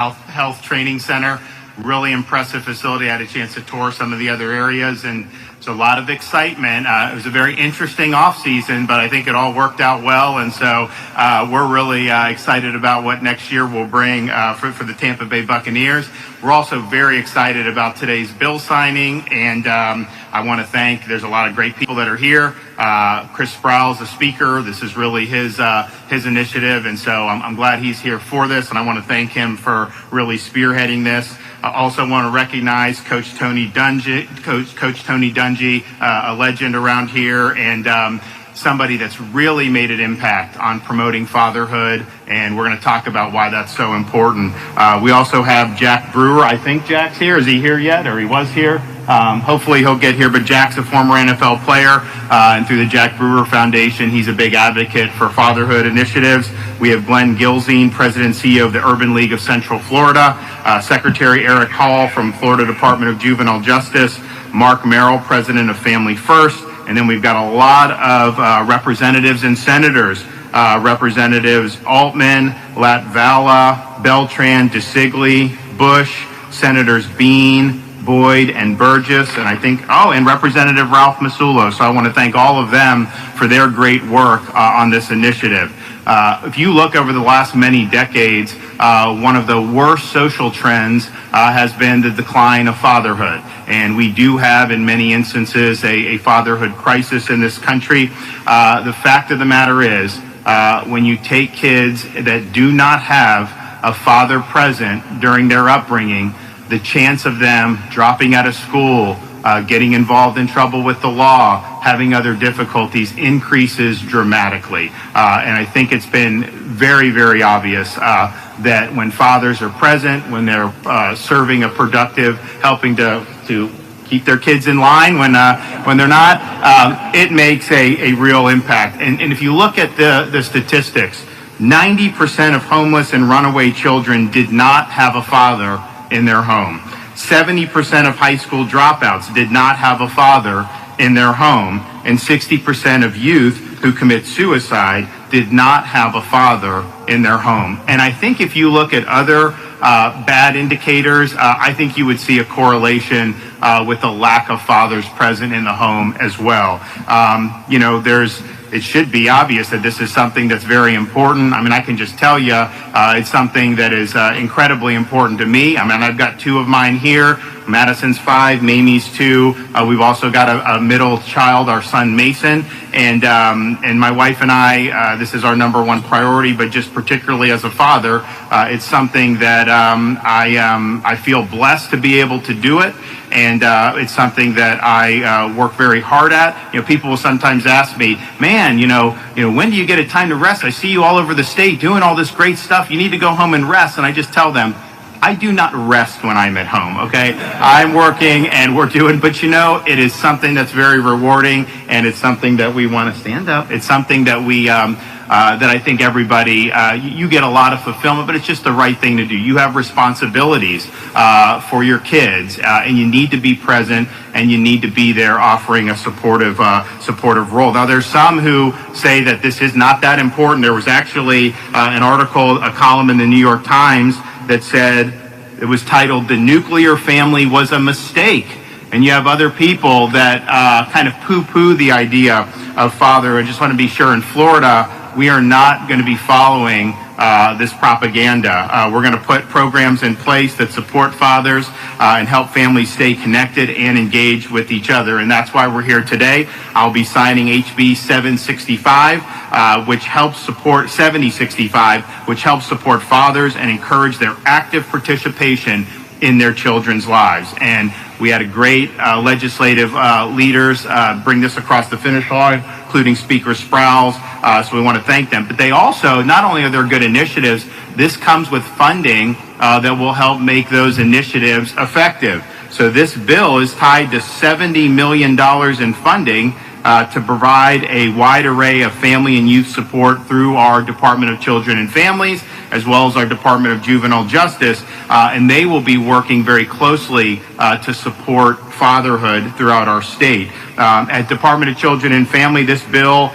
Health Training Center. Really impressive facility. I had a chance to tour some of the other areas, and it's a lot of excitement. It was a very interesting off season, but I think it all worked out well, and so we're really excited about what next year will bring for the Tampa Bay Buccaneers. We're also very excited about today's bill signing, and I want to thank, there's a lot of great people that are here. Chris Sproul's the speaker. This is really his initiative, and so I'm glad he's here for this, and I want to thank him for really spearheading this. I also want to recognize Coach Tony Dungy, a legend around here, and somebody that's really made an impact on promoting fatherhood, and we're going to talk about why that's so important. We also have Jack Brewer. I think Jack's here. Is he here yet, or he was here? Hopefully he'll get here, but Jack's a former NFL player, and through the Jack Brewer Foundation, he's a big advocate for fatherhood initiatives. We have Glenn Gilzine, President and CEO of the Urban League of Central Florida, Secretary Eric Hall from Florida Department of Juvenile Justice, Mark Merrill, President of Family First, and then we've got a lot of representatives and senators, Representatives Altman, Latvala, Beltran, DeSigli, Bush, Senators Bean, Boyd, and Burgess, and I think, and Representative Ralph Masulo. So I want to thank all of them for their great work on this initiative. If you look over the last many decades, one of the worst social trends has been the decline of fatherhood. And we do have, in many instances, a fatherhood crisis in this country. The fact of the matter is, when you take kids that do not have a father present during their upbringing, the chance of them dropping out of school, getting involved in trouble with the law, having other difficulties increases dramatically. And I think it's been very, very obvious that when fathers are present, when they're serving a productive, helping to keep their kids in line when they're not, it makes a real impact. And if you look at the statistics, 90% of homeless and runaway children did not have a father in their home. 70% of high school dropouts did not have a father in their home, and 60% of youth who commit suicide did not have a father in their home. And I think if you look at other bad indicators, I think you would see a correlation with the lack of fathers present in the home as well. It should be obvious that this is something that's very important. I mean, I can just tell you, it's something that is incredibly important to me. I mean, I've got two of mine here. Madison's 5, Mamie's 2. We've also got a middle child, our son Mason, and my wife and I. This is our number one priority, but just particularly as a father, it's something that I feel blessed to be able to do it. And it's something that I work very hard at. People will sometimes ask me, man, when do you get a time to rest? I see you all over the state doing all this great stuff. You need to go home and rest. And I just tell them, I do not rest when I'm at home, okay? I'm working and we're doing, but it is something that's very rewarding, and it's something that we want to stand up. It's something that we, that I think everybody, you get a lot of fulfillment, but it's just the right thing to do. You have responsibilities for your kids, and you need to be present, and you need to be there offering a supportive role. Now, there's some who say that this is not that important. There was actually an article, a column in the New York Times that said, it was titled, "The Nuclear Family Was a Mistake." And you have other people that kind of poo-poo the idea of father. I just want to be sure, in Florida, we are not going to be following this propaganda. We're going to put programs in place that support fathers and help families stay connected and engaged with each other. And that's why we're here today. I'll be signing HB 765, which helps support 7065, which helps support fathers and encourage their active participation in their children's lives. And we had a great legislative leaders bring this across the finish line, including Speaker Sproul. So we want to thank them. But they also, not only are there good initiatives, this comes with funding that will help make those initiatives effective. So this bill is tied to $70 million in funding to provide a wide array of family and youth support through our Department of Children and Families, as well as our Department of Juvenile Justice, and they will be working very closely to support fatherhood throughout our state. At Department of Children and Family, this bill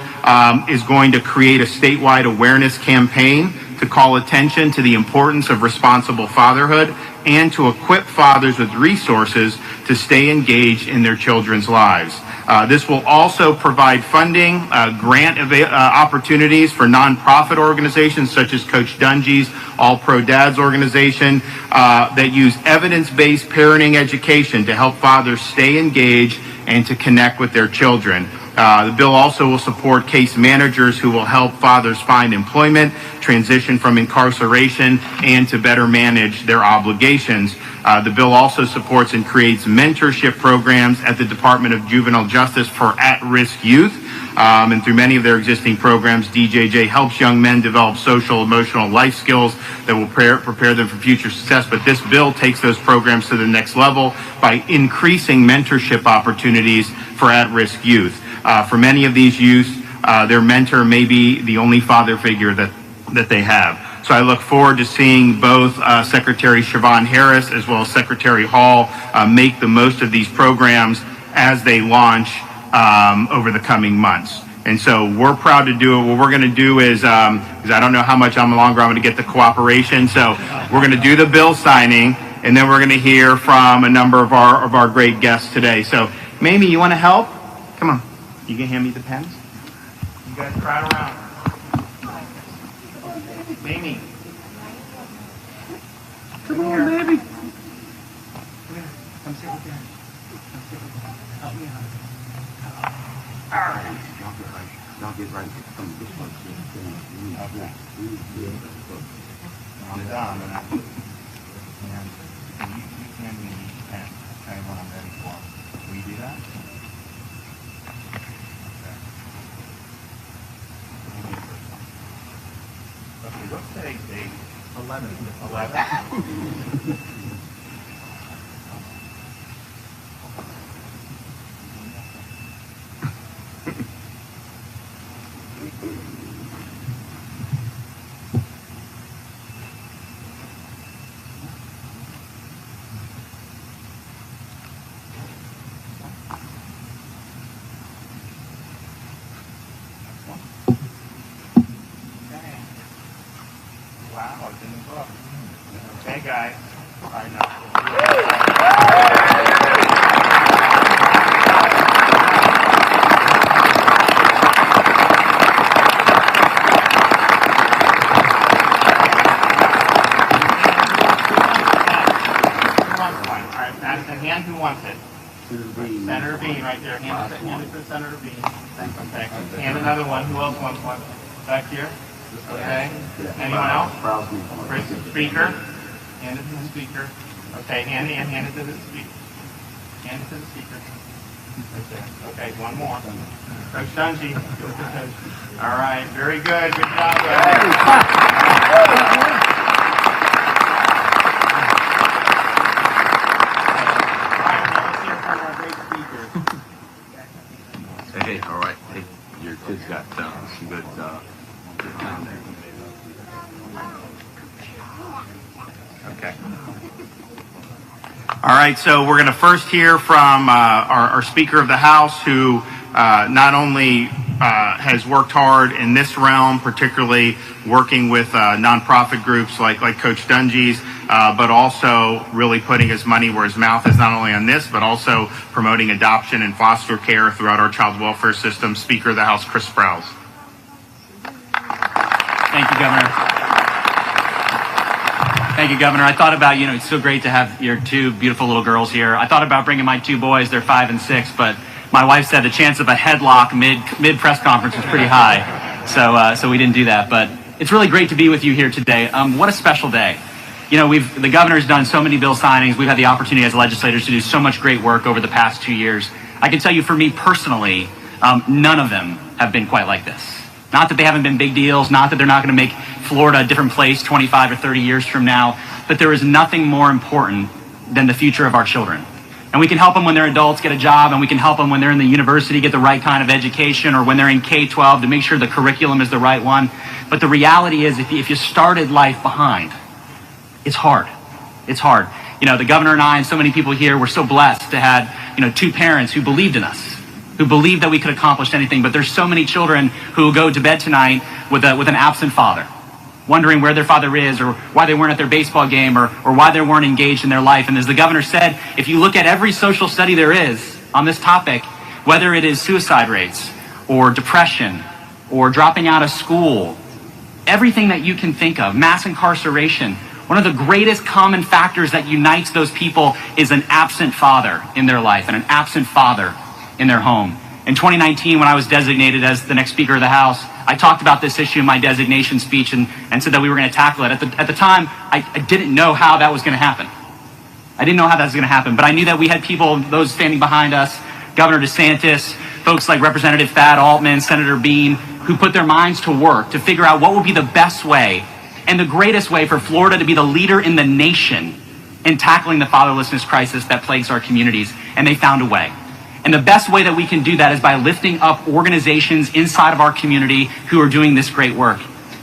is going to create a statewide awareness campaign to to call attention to the importance of responsible fatherhood and to equip fathers with resources to stay engaged in their children's lives. This will also provide funding, grant opportunities for nonprofit organizations such as Coach Dungy's All Pro Dads organization that use evidence-based parenting education to help fathers stay engaged and to connect with their children. The bill also will support case managers who will help fathers find employment, transition from incarceration, and to better manage their obligations. The bill also supports and creates mentorship programs at the Department of Juvenile Justice for at-risk youth. And through many of their existing programs, DJJ helps young men develop social, emotional life skills that will prepare them for future success. But this bill takes those programs to the next level by increasing mentorship opportunities for at-risk youth. For many of these youth, their mentor may be the only father figure that they have. So I look forward to seeing both Secretary Siobhan Harris as well as Secretary Hall make the most of these programs as they launch over the coming months. And so we're proud to do it. What we're going to do is, because I don't know how much longer I'm going to get the cooperation, so we're going to do the bill signing, and then we're going to hear from a number of our great guests today. So, Mamie, you want to help? Come on. You can hand me the pens? You guys crowd around. Mamie. Come on, baby. Come here. Come sit with Dad. Come sit with Dad. Help me out. All right. Don't get right. Come this way. Okay. On it down. And you can me each pen. Okay, when I'm ready for it. Will you do that? Okay, what's today's date? 11. 11? Wow, it's in the book. Okay, guys. All right, now. Hand who wants it? Senator Bean right there. Hand it to Senator Bean. Okay. And another one. Who else wants one? Back here. Okay. Anyone else? Speaker. Hand it to the speaker. Okay. Hand it to the speaker. Hand it to the speaker. Right there. Okay. One more. Coach Dungy. All right. Very good. Good job, guys. Hey, all right. Hey, your kids got some good time there. Okay. All right, so we're going to first hear from our Speaker of the House, who not only has worked hard in this realm, particularly working with nonprofit groups like Coach Dungy's, but also really putting his money where his mouth is, not only on this, but also promoting adoption and foster care throughout our child welfare system. Speaker of the House, Chris Sprouse. Thank you, Governor. Thank you, Governor. I thought about, it's so great to have your two beautiful little girls here. I thought about bringing my two boys. They're 5 and 6, but my wife said the chance of a headlock mid press conference was pretty high. So we didn't do that. But it's really great to be with you here today. What a special day. The governor's done so many bill signings. We've had the opportunity as legislators to do so much great work over the past 2 years. I can tell you, for me personally, none of them have been quite like this. Not that they haven't been big deals, not that they're not going to make Florida a different place 25 or 30 years from now, but there is nothing more important than the future of our children. And we can help them when they're adults get a job, and we can help them when they're in the university get the right kind of education, or when they're in K-12 to make sure the curriculum is the right one. But the reality is, if you started life behind, it's hard. It's hard. The governor and I and so many people here were so blessed to have, two parents who believed in us, who believed that we could accomplish anything. But there's so many children who go to bed tonight with an absent father. wondering where their father is, or why they weren't at their baseball game, or why they weren't engaged in their life. And as the governor said, if you look at every social study there is on this topic, whether it is suicide rates, or depression, or dropping out of school, everything that you can think of, mass incarceration, one of the greatest common factors that unites those people is an absent father in their life and an absent father in their home. In 2019, when I was designated as the next Speaker of the House, I talked about this issue in my designation speech and said that we were going to tackle it. At the time, I didn't know how that was going to happen. I didn't know how that was going to happen, but I knew that we had people, those standing behind us, Governor DeSantis, folks like Representative Thad Altman, Senator Bean, who put their minds to work to figure out what would be the best way and the greatest way for Florida to be the leader in the nation in tackling the fatherlessness crisis that plagues our communities, and they found a way. And the best way that we can do that is by lifting up organizations inside of our community who are doing this great work.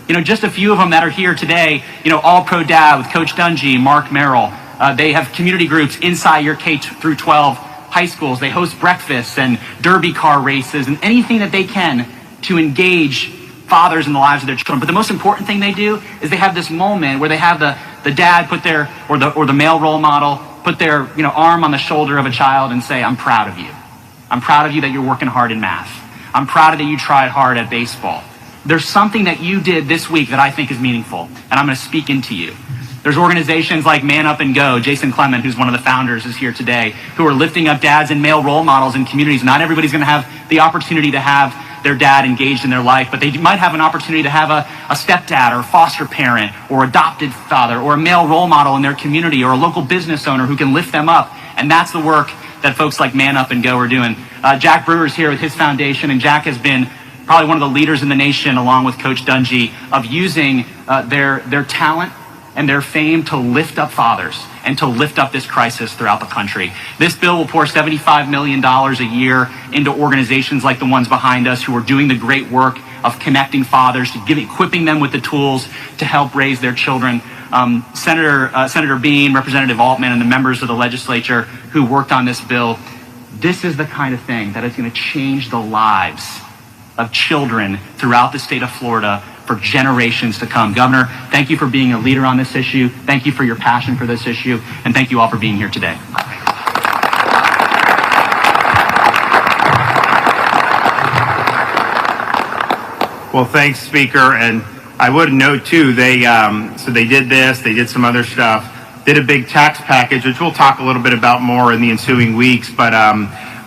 You know, just a few of them that are here today, you know, All Pro Dad with Coach Dungy, Mark Merrill. They have community groups inside your K through 12 high schools. They host breakfasts and derby car races and anything that they can to engage fathers in the lives of their children. But the most important thing they do is they have this moment where they have the dad put their, or the male role model, put their, you know, arm on the shoulder of a child and say, I'm proud of you. I'm proud of you that you're working hard in math. I'm proud that you tried hard at baseball. There's something that you did this week that I think is meaningful, and I'm going to speak into you. There's organizations like Man Up and Go. Jason Clement, who's one of the founders, is here today, who are lifting up dads and male role models in communities. Not everybody's going to have the opportunity to have their dad engaged in their life, but they might have an opportunity to have a stepdad or foster parent or adopted father or a male role model in their community or a local business owner who can lift them up. And that's the work that folks like Man Up and Go are doing. Jack Brewer's here with his foundation, and Jack has been probably one of the leaders in the nation, along with Coach Dungy, of using their talent and their fame to lift up fathers and to lift up this crisis throughout the country. This bill will pour $75 million a year into organizations like the ones behind us who are doing the great work of connecting fathers, equipping them with the tools to help raise their children. Senator Bean, Representative Altman, and the members of the legislature who worked on this bill, this is the kind of thing that is going to change the lives of children throughout the state of Florida for generations to come. Governor, thank you for being a leader on this issue. Thank you for your passion for this issue. And thank you all for being here today. Well, thanks, Speaker. And I would note, too, they did this, they did some other stuff, did a big tax package, which we'll talk a little bit about more in the ensuing weeks. But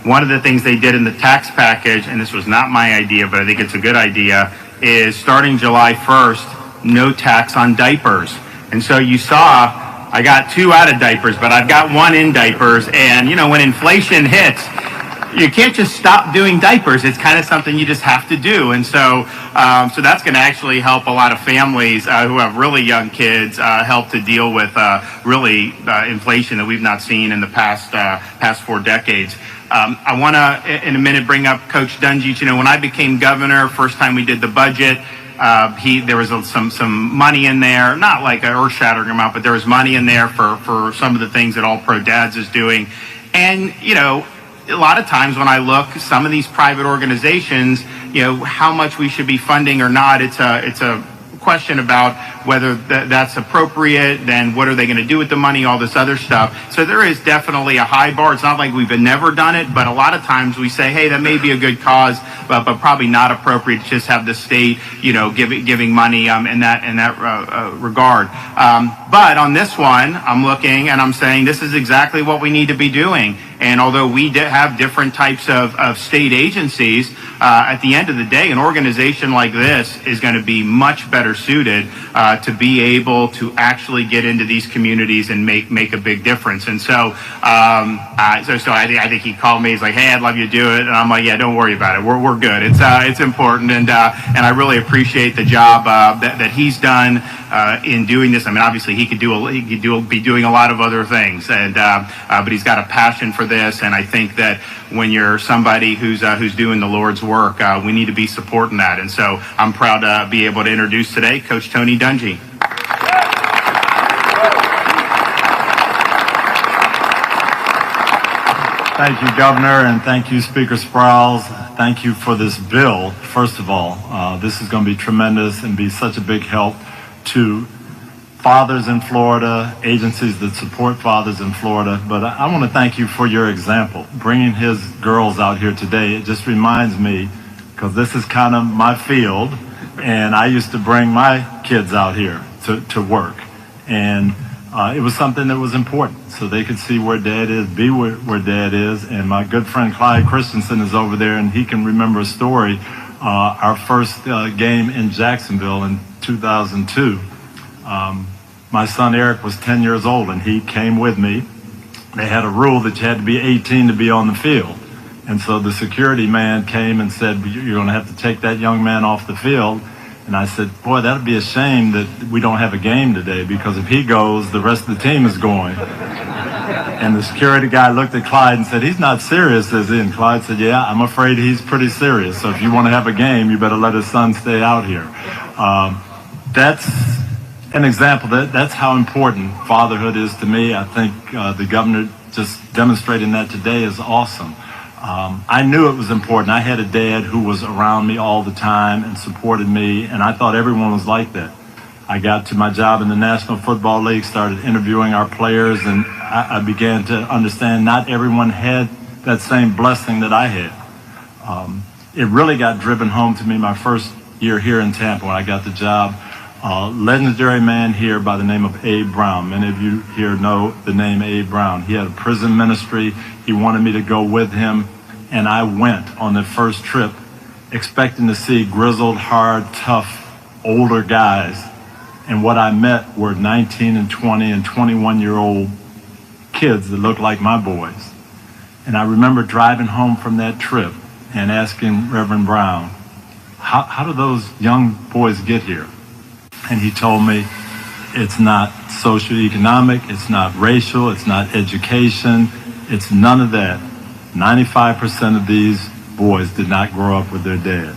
one of the things they did in the tax package, and this was not my idea, but I think it's a good idea, is starting July 1st, no tax on diapers. And so you saw, I got 2 out of diapers, but I've got 1 in diapers. And, you know, when inflation hits, you can't just stop doing diapers. It's kind of something you just have to do. And so that's going to actually help a lot of families who have really young kids help to deal with inflation that we've not seen in the past 4 decades. I want to, in a minute, bring up Coach Dungy. You know, when I became governor, first time we did the budget, there was some money in there, not like an earth-shattering amount, but there was money in there for some of the things that All Pro Dads is doing. And, you know, a lot of times when I look, some of these private organizations, you know, how much we should be funding or not, it's a question about whether that's appropriate, then what are they going to do with the money, all this other stuff. So there is definitely a high bar. It's not like we've never done it, but a lot of times we say, hey, that may be a good cause, but probably not appropriate to just have the state, you know, giving money in that regard. But on this one, I'm looking and I'm saying this is exactly what we need to be doing. And although we have different types of state agencies, at the end of the day, an organization like this is going to be much better suited to be able to actually get into these communities and make a big difference. And so I think he called me. He's like, "Hey, I'd love you to do it." And I'm like, "Yeah, don't worry about it. We're good. It's important." And I really appreciate the job that he's done in doing this. I mean, obviously he could be doing a lot of other things, but he's got a passion for this. And I think that when you're somebody who's doing the Lord's work, we need to be supporting that. And so I'm proud to be able to introduce today Coach Tony Dungy. Thank you, Governor, and thank you, Speaker Sprowls. Thank you for this bill. First of all, this is going to be tremendous and be such a big help to fathers in Florida, agencies that support fathers in Florida. But I want to thank you for your example, bringing his girls out here today. It just reminds me, because this is kind of my field, and I used to bring my kids out here to work. And it was something that was important, so they could see where Dad is, be where Dad is. And my good friend Clyde Christensen is over there, and he can remember a story. Our first game in Jacksonville in 2002, my son Eric was 10 years old, and he came with me. They had a rule that you had to be 18 to be on the field. And so the security man came and said, "You're going to have to take that young man off the field." And I said, "Boy, that'd be a shame that we don't have a game today, because if he goes, the rest of the team is going." And the security guy looked at Clyde and said, "He's not serious, is he?" And Clyde said, "Yeah, I'm afraid he's pretty serious. So if you want to have a game, you better let his son stay out here." That's an example. That's how important fatherhood is to me. I think the governor just demonstrating that today is awesome. I knew it was important. I had a dad who was around me all the time and supported me, and I thought everyone was like that. I got to my job in the National Football League, started interviewing our players, and I began to understand not everyone had that same blessing that I had. It really got driven home to me my first year here in Tampa when I got the job. Legendary man here by the name of Abe Brown. Many of you here know the name Abe Brown. He had a prison ministry. He wanted me to go with him, and I went on the first trip expecting to see grizzled, hard, tough, older guys. And what I met were 19 and 20 and 21-year-old kids that looked like my boys. And I remember driving home from that trip and asking Reverend Brown, how do those young boys get here? And he told me, it's not socioeconomic, it's not racial, it's not education, it's none of that. 95% of these boys did not grow up with their dad.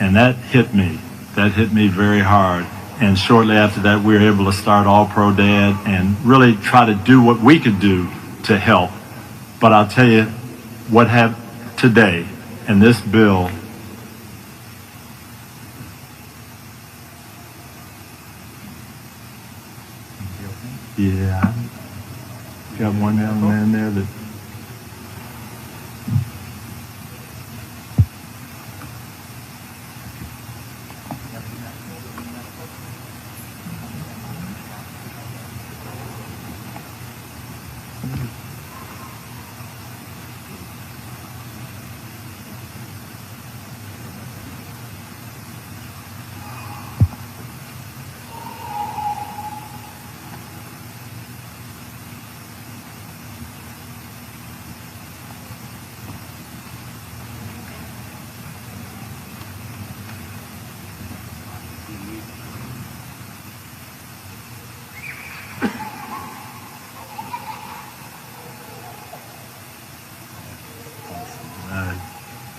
And that hit me. That hit me very hard. And shortly after that, we were able to start All Pro Dad and really try to do what we could do to help. But I'll tell you what happened today in this bill. Yeah, got one young man there that.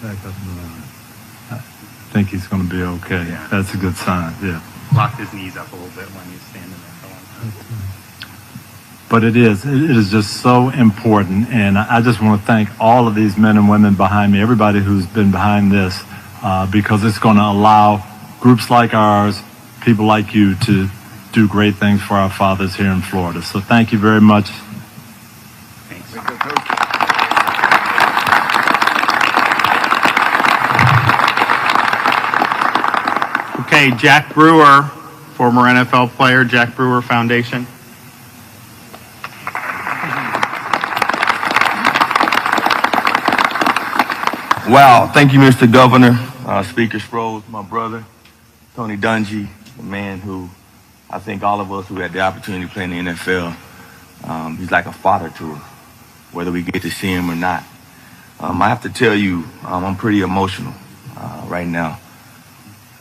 Back up in the line. I think he's going to be okay. Yeah. That's a good sign, yeah. Locked his knees up a little bit when he was standing there for a long time. But it is just so important, and I just want to thank all of these men and women behind me, everybody who's been behind this, because it's going to allow groups like ours, people like you, to do great things for our fathers here in Florida. So thank you very much. Thanks. Okay, Jack Brewer, former NFL player, Jack Brewer Foundation. Wow, thank you, Mr. Governor. Speaker Sproles, my brother, Tony Dungy, the man who I think all of us who had the opportunity to play in the NFL, he's like a father to us, whether we get to see him or not. I have to tell you, I'm pretty emotional right now.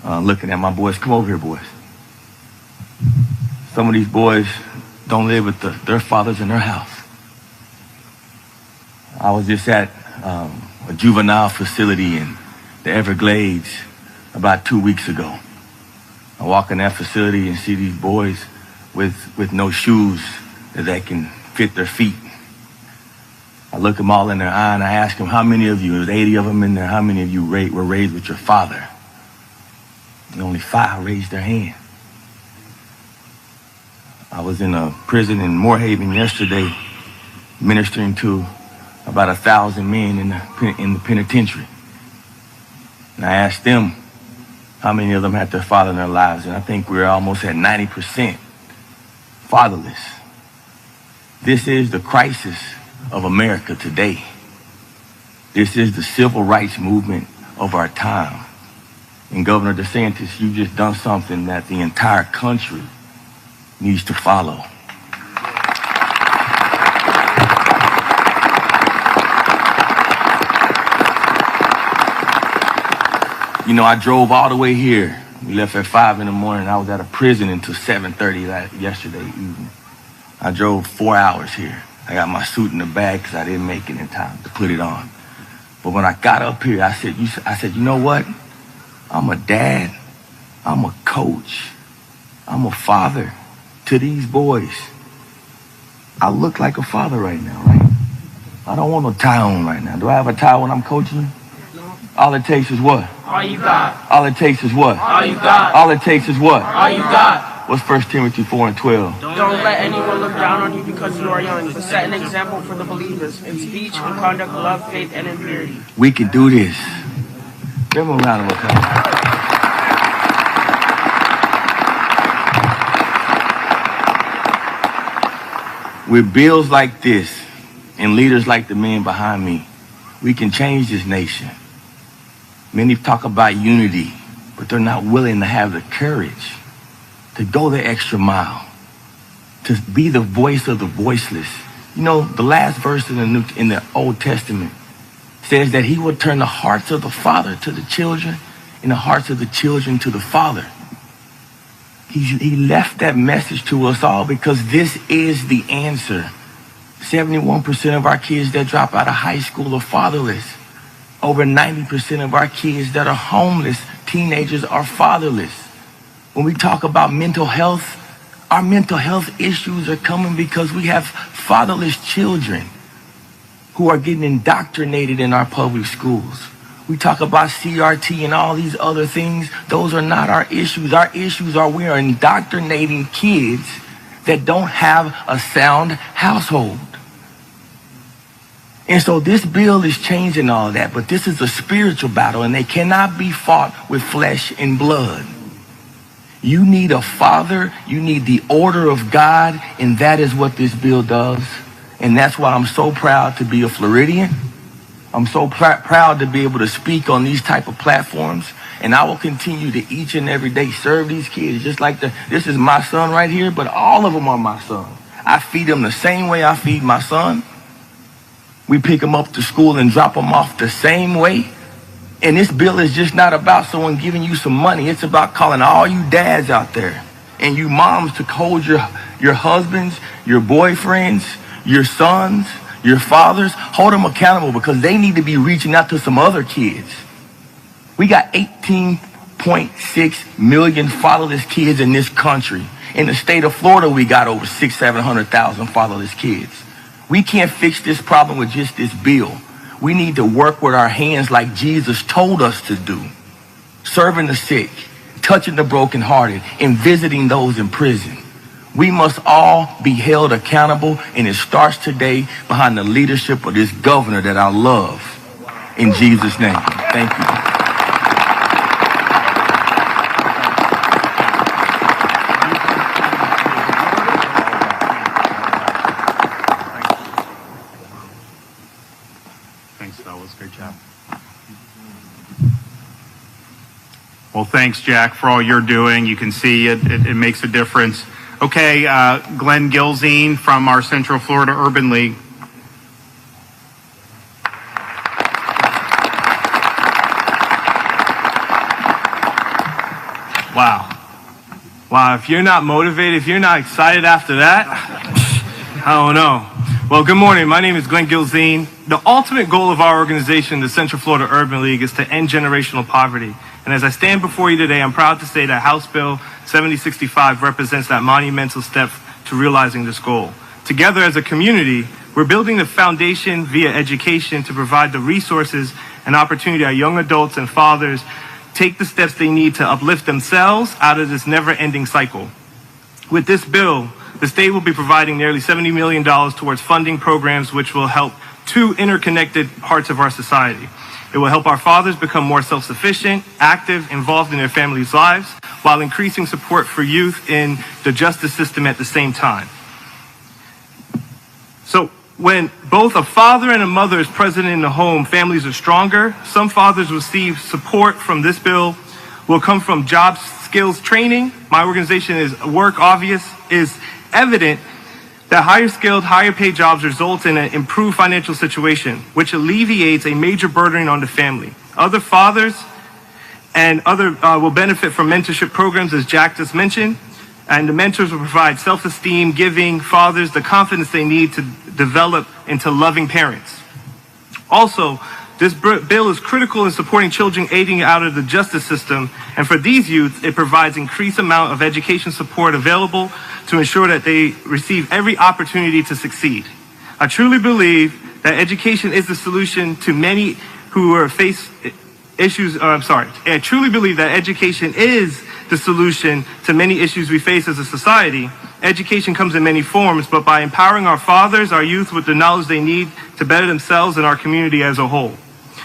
Looking at my boys. Come over here, boys. Some of these boys don't live with their fathers in their house. I was just at a juvenile facility in the Everglades about 2 weeks ago. I walk in that facility and see these boys with no shoes that can fit their feet. I look them all in their eye and I ask them, how many of you, there's 80 of them in there, how many of you were raised with your father? And only 5 raised their hand. I was in a prison in Moorhaven yesterday, ministering to about 1,000 men in the penitentiary. And I asked them how many of them had their father in their lives, and I think we're almost at 90% fatherless. This is the crisis of America today. This is the civil rights movement of our time. And Governor DeSantis, you've just done something that the entire country needs to follow. You know, I drove all the way here. We left at 5 in the morning. I was at a prison until 7:30 yesterday evening. I drove 4 hours here. I got my suit in the bag because I didn't make it in time to put it on. But when I got up here, I said, you know what? I'm a dad. I'm a coach. I'm a father to these boys. I look like a father right now, right? I don't want no tie on right now. Do I have a tie when I'm coaching? All it takes is what? All you got. All it takes is what? All you got. All it takes is what? All you got. What's 1 Timothy 4:12? Don't let anyone look down on you because you are young, but set an example for the believers in speech, in conduct, love, faith, and in purity. We can do this. Give them a round of applause. With bills like this and leaders like the men behind me, we can change this nation. Many talk about unity, but they're not willing to have the courage to go the extra mile, to be the voice of the voiceless. You know, the last verse in the Old Testament says that he will turn the hearts of the father to the children and the hearts of the children to the father. He left that message to us all because this is the answer. 71% of our kids that drop out of high school are fatherless. Over 90% of our kids that are homeless, teenagers, are fatherless. When we talk about mental health, our mental health issues are coming because we have fatherless children who are getting indoctrinated in our public schools. We talk about CRT and all these other things. Those are not our issues. Our issues are we are indoctrinating kids that don't have a sound household. And so this bill is changing all of that, but this is a spiritual battle, and they cannot be fought with flesh and blood. You need a father, you need the order of God, and that is what this bill does. And that's why I'm so proud to be a Floridian. I'm so proud to be able to speak on these type of platforms, and I will continue to each and every day serve these kids just like this is my son right here, but all of them are my son. I feed them the same way I feed my son. We pick them up to school and drop them off the same way. And this bill is just not about someone giving you some money. It's about calling all you dads out there and you moms to hold your husbands, your boyfriends, your sons, your fathers, hold them accountable because they need to be reaching out to some other kids. We got 18.6 million fatherless kids in this country. In the state of Florida, we got over 700,000 fatherless kids. We can't fix this problem with just this bill. We need to work with our hands like Jesus told us to do. Serving the sick, touching the brokenhearted, and visiting those in prison. We must all be held accountable, and it starts today behind the leadership of this governor that I love. In Jesus' name, thank you. Great job. Well, thanks, Jack, for all you're doing. You can see it makes a difference. Okay, Glenn Gilzine from our Central Florida Urban League. Wow, if you're not motivated, if you're not excited after that, I don't know. Well, good morning. My name is Glenn Gilzine. The ultimate goal of our organization, the Central Florida Urban League, is to end generational poverty. And as I stand before you today, I'm proud to say that House Bill 7065 represents that monumental step to realizing this goal. Together as a community, we're building the foundation via education to provide the resources and opportunity our young adults and fathers take the steps they need to uplift themselves out of this never-ending cycle. With this bill, the state will be providing nearly $70 million towards funding programs which will help two interconnected parts of our society. It will help our fathers become more self-sufficient, active, involved in their families' lives, while increasing support for youth in the justice system at the same time. So when both a father and a mother is present in the home, families are stronger. Some fathers receive support from this bill will come from job skills training. My organization is evident that higher skilled, higher paid jobs result in an improved financial situation, which alleviates a major burden on the family. Other fathers and will benefit from mentorship programs, as Jack just mentioned, and the mentors will provide self-esteem, giving fathers the confidence they need to develop into loving parents. Also, this bill is critical in supporting children aging out of the justice system, and for these youth, it provides increased amount of education support available to ensure that they receive every opportunity to succeed. I truly believe that education is the solution to many who are face issues. I truly believe that education is the solution to many issues we face as a society. Education comes in many forms, but by empowering our fathers, our youth with the knowledge they need to better themselves and our community as a whole.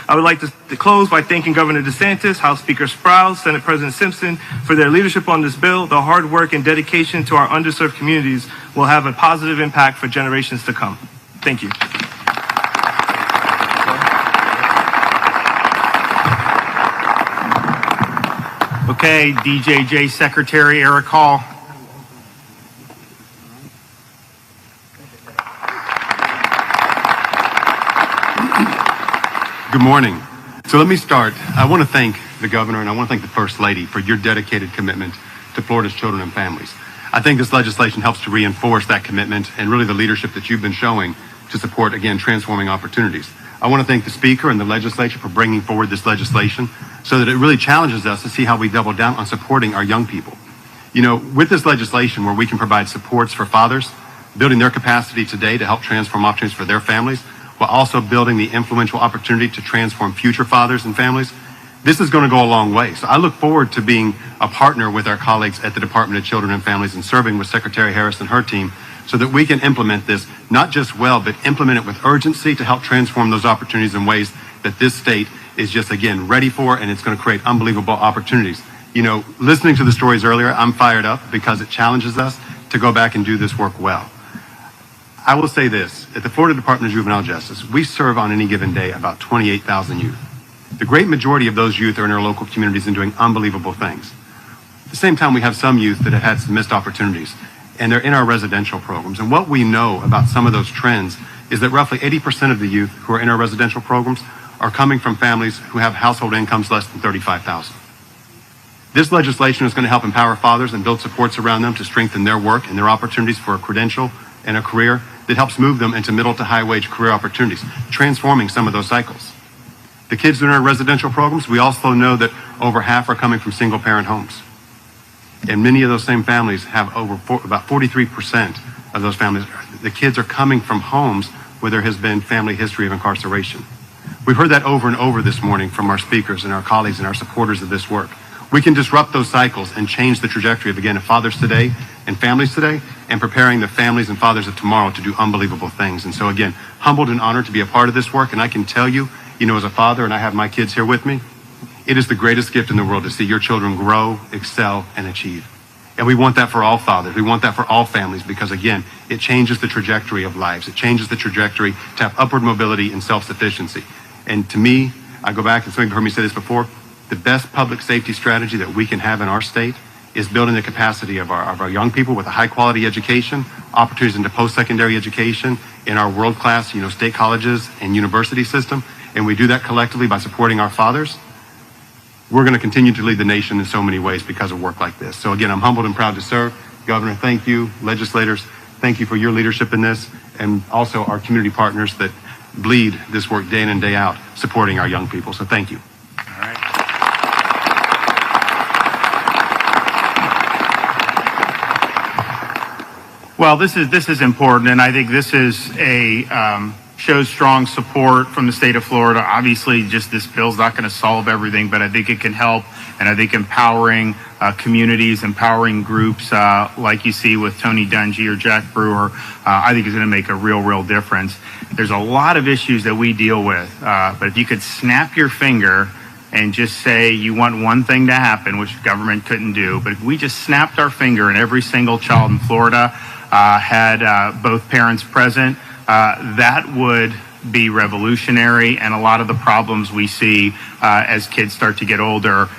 I would like to close by thanking Governor DeSantis, House Speaker Sprouse, Senate President Simpson for their leadership on this bill. The hard work and dedication to our underserved communities will have a positive impact for generations to come. Thank you. Okay, DJJ Secretary Eric Hall. Good morning. So let me start. I want to thank the governor and I want to thank the First Lady for your dedicated commitment to Florida's children and families. I think this legislation helps to reinforce that commitment and really the leadership that you've been showing to support, again, transforming opportunities. I want to thank the Speaker and the legislature for bringing forward this legislation so that it really challenges us to see how we double down on supporting our young people. You know, with this legislation where we can provide supports for fathers, building their capacity today to help transform opportunities for their families, while also building the influential opportunity to transform future fathers and families, this is going to go a long way. So I look forward to being a partner with our colleagues at the Department of Children and Families and serving with Secretary Harris and her team so that we can implement this not just well, but implement it with urgency to help transform those opportunities in ways that this state is just, again, ready for, and it's going to create unbelievable opportunities. You know, listening to the stories earlier, I'm fired up because it challenges us to go back and do this work well. I will say this, at the Florida Department of Juvenile Justice, we serve on any given day about 28,000 youth. The great majority of those youth are in our local communities and doing unbelievable things. At the same time, we have some youth that have had some missed opportunities, and they're in our residential programs. And what we know about some of those trends is that roughly 80% of the youth who are in our residential programs are coming from families who have household incomes less than $35,000. This legislation is going to help empower fathers and build supports around them to strengthen their work and their opportunities for a credential and a career that helps move them into middle to high wage career opportunities, transforming some of those cycles. The kids in our residential programs, we also know that over half are coming from single parent homes. And many of those same families have about 43% of those families, the kids are coming from homes where there has been family history of incarceration. We've heard that over and over this morning from our speakers and our colleagues and our supporters of this work. We can disrupt those cycles and change the trajectory of, again, of fathers today and families today, and preparing the families and fathers of tomorrow to do unbelievable things. And so, again, humbled and honored to be a part of this work. And I can tell you, as a father, and I have my kids here with me, it is the greatest gift in the world to see your children grow, excel, and achieve. And we want that for all fathers. We want that for all families because, again, it changes the trajectory of lives. It changes the trajectory to have upward mobility and self-sufficiency. And to me, I go back, and some of you heard me say this before, the best public safety strategy that we can have in our state is building the capacity of our young people with a high-quality education, opportunities into post-secondary education in our world-class, state colleges and university system. And we do that collectively by supporting our fathers. We're going to continue to lead the nation in so many ways because of work like this. So again, I'm humbled and proud to serve. Governor, thank you. Legislators, thank you for your leadership in this, and also our community partners that bleed this work day in and day out, supporting our young people. So thank you. Well, this is important, and I think this is a shows strong support from the state of Florida. Obviously, just this bill's not going to solve everything, but I think it can help. And I think empowering communities, empowering groups like you see with Tony Dungy or Jack Brewer, I think is going to make a real difference. There's a lot of issues that we deal with, but if you could snap your finger and just say you want one thing to happen, which government couldn't do, but if we just snapped our finger and every single child in Florida had both parents present, that would be revolutionary, and a lot of the problems we see as kids start to get older,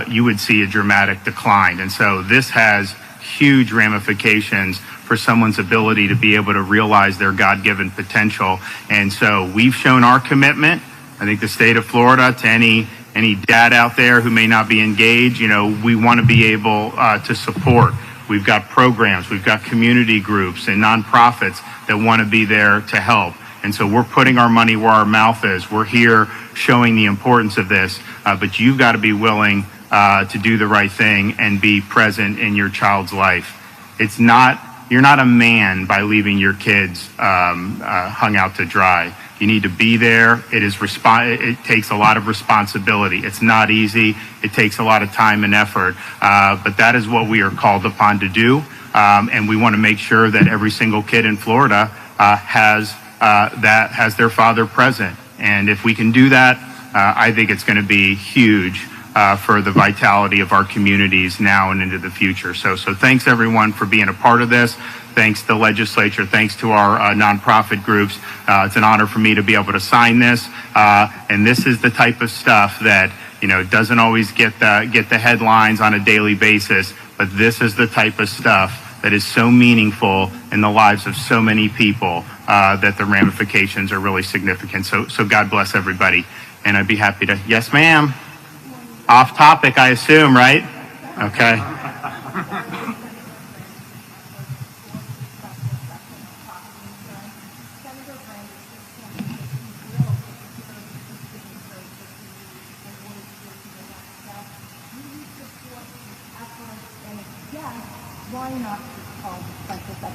you would see a dramatic decline. And so this has huge ramifications for someone's ability to be able to realize their God-given potential. And so we've shown our commitment. I think the state of Florida, to any dad out there who may not be engaged, we want to be able to support. We've got programs, we've got community groups and nonprofits that want to be there to help. And so we're putting our money where our mouth is. We're here showing the importance of this, but you've got to be willing to do the right thing and be present in your child's life. You're not a man by leaving your kids hung out to dry. You need to be there. It takes a lot of responsibility. It's not easy. It takes a lot of time and effort, but that is what we are called upon to do. And we want to make sure that every single kid in Florida has their father present. And if we can do that, I think it's going to be huge for the vitality of our communities now and into the future. So thanks everyone for being a part of this. Thanks to the legislature. Thanks to our nonprofit groups. It's an honor for me to be able to sign this. And this is the type of stuff that doesn't always get the headlines on a daily basis. But this is the type of stuff that is so meaningful in the lives of so many people that the ramifications are really significant. So God bless everybody. And I'd be happy to, yes ma'am. Off topic, I assume, right? Okay.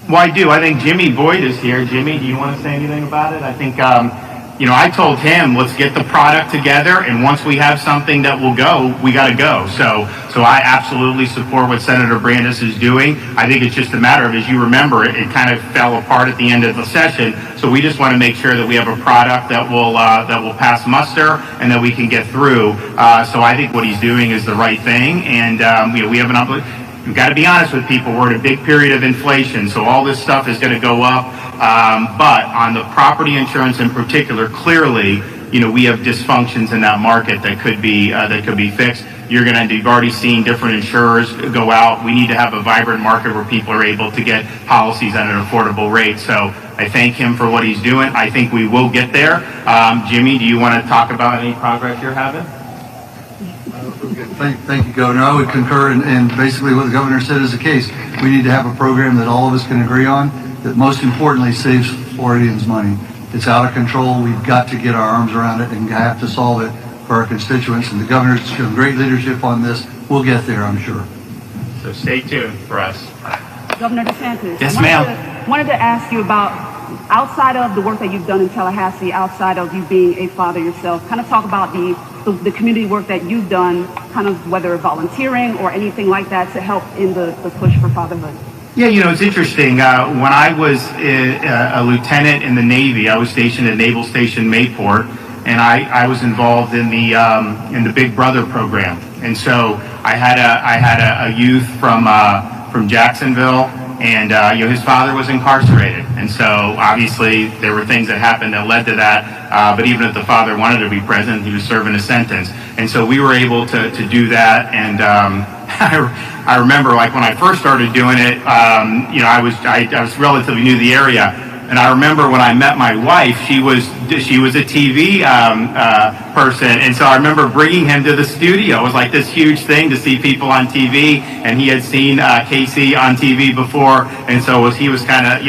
Well, I do. I think Jimmy Boyd is here. Jimmy, do you want to say anything about it? I think, I told him, let's get the product together, and once we have something that will go, we got to go. So I absolutely support what Senator Brandes is doing. I think it's just a matter of, as you remember, it kind of fell apart at the end of the session. So we just want to make sure that we have a product that will pass muster and that we can get through. So I think what he's doing is the right thing, and we have an obligation. We've got to be honest with people. We're in a big period of inflation, so all this stuff is going to go up. But on the property insurance in particular, clearly, we have dysfunctions in that market that could be fixed. You've already seen different insurers go out. We need to have a vibrant market where people are able to get policies at an affordable rate. So I thank him for what he's doing. I think we will get there. Jimmy, do you want to talk about any progress you're having? Thank you, Governor. I would concur in basically what the governor said is the case. We need to have a program that all of us can agree on that most importantly saves Floridians money. It's out of control. We've got to get our arms around it and have to solve it for our constituents. And the governor's shown great leadership on this. We'll get there, I'm sure. So stay tuned for us. Governor DeSantis. Yes, ma'am. Wanted to ask you about, outside of the work that you've done in Tallahassee, outside of you being a father yourself, kind of talk about the community work that you've done, kind of whether volunteering or anything like that to help in the push for fatherhood. Yeah, it's interesting. When I was a lieutenant in the Navy, I was stationed at Naval Station Mayport, and I was involved in the Big Brother program. And so I had a youth from Jacksonville, and his father was incarcerated. And so obviously there were things that happened that led to that. But even if the father wanted to be present, he was serving a sentence. And so we were able to do that. And I remember, like, when I first started doing it, I was relatively new to the area. And I remember when I met my wife, she was a TV person, and so I remember bringing him to the studio. It was like this huge thing to see people on TV, and he had seen Casey on TV before, and so he was kind of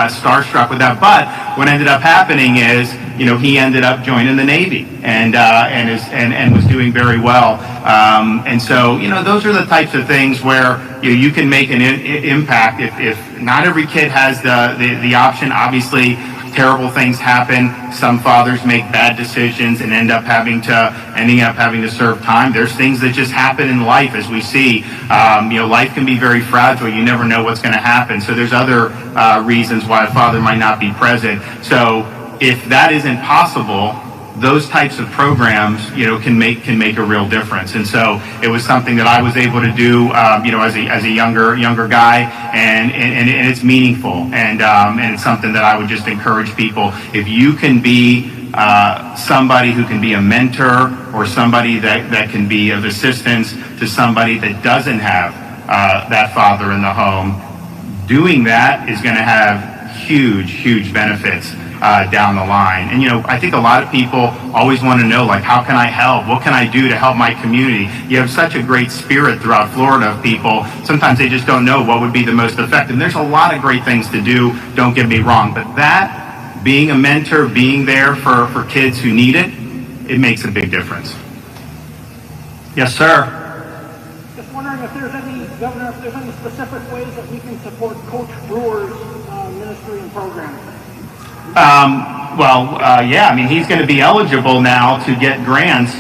starstruck with that. But what ended up happening is he ended up joining the Navy and was doing very well. And so those are the types of things where you can make an impact if not every kid has the option. Obviously, terrible things happen. Some fathers make bad decisions and ending up having to serve time. There's things that just happen in life, as we see. Life can be very fragile. You never know what's going to happen. So there's other reasons why a father might not be present. So if that isn't possible, those types of programs, can make a real difference. And so it was something that I was able to do, as a younger guy, and it's meaningful, and it's something that I would just encourage people. If you can be somebody who can be a mentor, or somebody that can be of assistance to somebody that doesn't have that father in the home, doing that is going to have huge benefits down the line. And I think a lot of people always want to know, like, how can I help? What can I do to help my community? You have such a great spirit throughout Florida of people. Sometimes they just don't know what would be the most effective. And there's a lot of great things to do, don't get me wrong, but that, being a mentor, being there for kids who need it, it makes a big difference. Yes, sir. Just wondering if there's any, Governor, if there's any specific ways that we can support Coach Brewer's ministry and programming. Yeah, I mean, he's going to be eligible now to get grants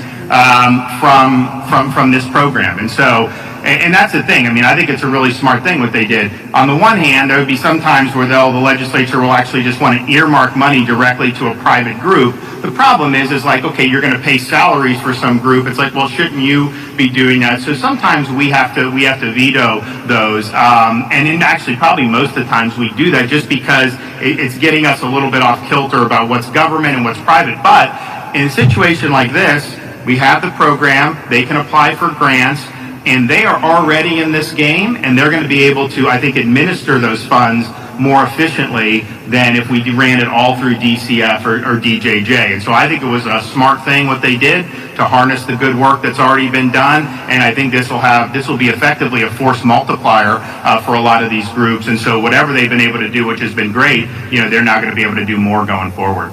from this program. And so, and that's the thing. I mean, I think it's a really smart thing what they did. On the one hand, there would be some times where the legislature will actually just want to earmark money directly to a private group. The problem is like, okay, you're going to pay salaries for some group. It's like, well, shouldn't you be doing that? So sometimes we have to veto those. And actually, probably most of the times we do that just because it's getting us a little bit off kilter about what's government and what's private. But in a situation like this, we have the program. They can apply for grants, and they are already in this game, and they're going to be able to, I think, administer those funds more efficiently than if we ran it all through DCF or DJJ. And so I think it was a smart thing what they did to harness the good work that's already been done. And I think this will be effectively a force multiplier for a lot of these groups. And so whatever they've been able to do, which has been great, they're now going to be able to do more going forward.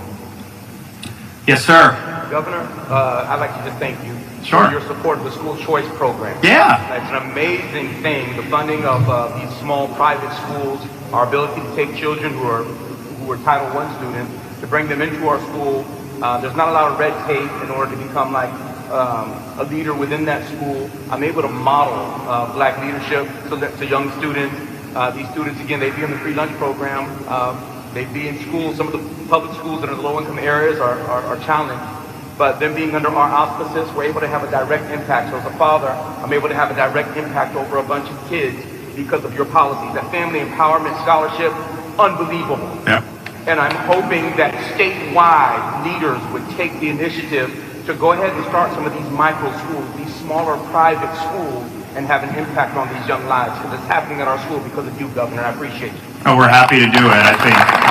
Yes, sir. Governor, I'd like to just thank you Sure. for your support of the school choice program. Yeah. It's an amazing thing, the funding of these small private schools, our ability to take children who are Title I students, to bring them into our school. There's not a lot of red tape in order to become like a leader within that school. I'm able to model black leadership to young students. These students, again, they be in the free lunch program. They be in schools. Some of the public schools that are in the low-income areas are challenged. But them being under our auspices, we're able to have a direct impact. So as a father, I'm able to have a direct impact over a bunch of kids because of your policies. That family empowerment scholarship, unbelievable. Yeah. And I'm hoping that statewide leaders would take the initiative to go ahead and start some of these micro schools, these smaller private schools, and have an impact on these young lives, because it's happening at our school because of you, Governor. I appreciate you. Oh, we're happy to do it, I think.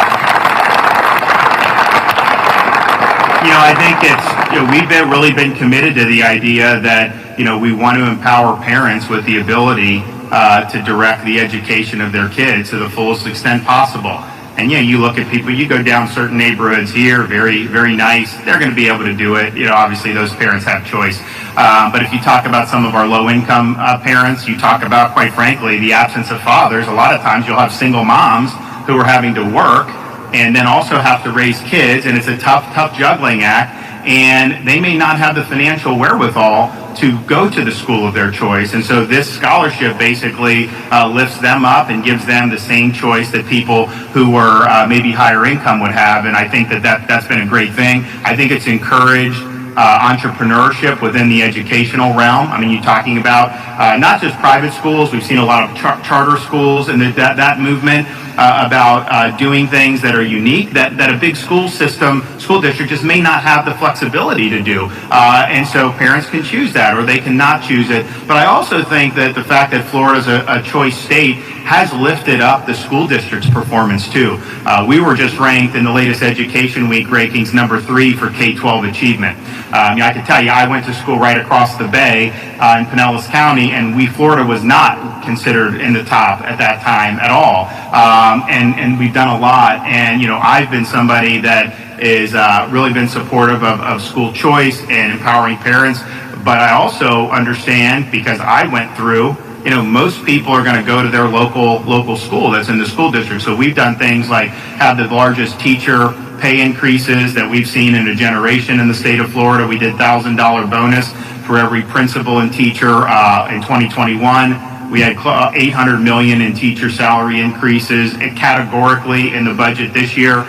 I think it's, we've really been committed to the idea that, we want to empower parents with the ability to direct the education of their kids to the fullest extent possible. And you look at people, you go down certain neighborhoods here, very, very nice, they're going to be able to do it. Obviously those parents have choice. But if you talk about some of our low-income parents, you talk about, quite frankly, the absence of fathers. A lot of times you'll have single moms who are having to work and then also have to raise kids, and it's a tough juggling act, and they may not have the financial wherewithal to go to the school of their choice. And so this scholarship basically lifts them up and gives them the same choice that people who are maybe higher income would have. And I think that's been a great thing. I think it's encouraged entrepreneurship within the educational realm. I mean, you're talking about not just private schools. We've seen a lot of charter schools and that movement about doing things that are unique that a big school district just may not have the flexibility to do. And so parents can choose that, or they cannot choose it. But I also think that the fact that Florida's a choice state has lifted up the school district's performance too. We were just ranked in the latest Education Week rankings #3 for K-12 achievement. I can tell you, I went to school right across the bay in Pinellas County, and Florida was not considered in the top at that time at all. And we've done a lot. And I've been somebody that is really been supportive of school choice and empowering parents. But I also understand, because I went through most people are going to go to their local school that's in the school district. So we've done things like have the largest teacher pay increases that we've seen in a generation in the state of Florida. We did $1,000 bonus for every principal and teacher in 2021. We had $800 million in teacher salary increases. And categorically in the budget this year,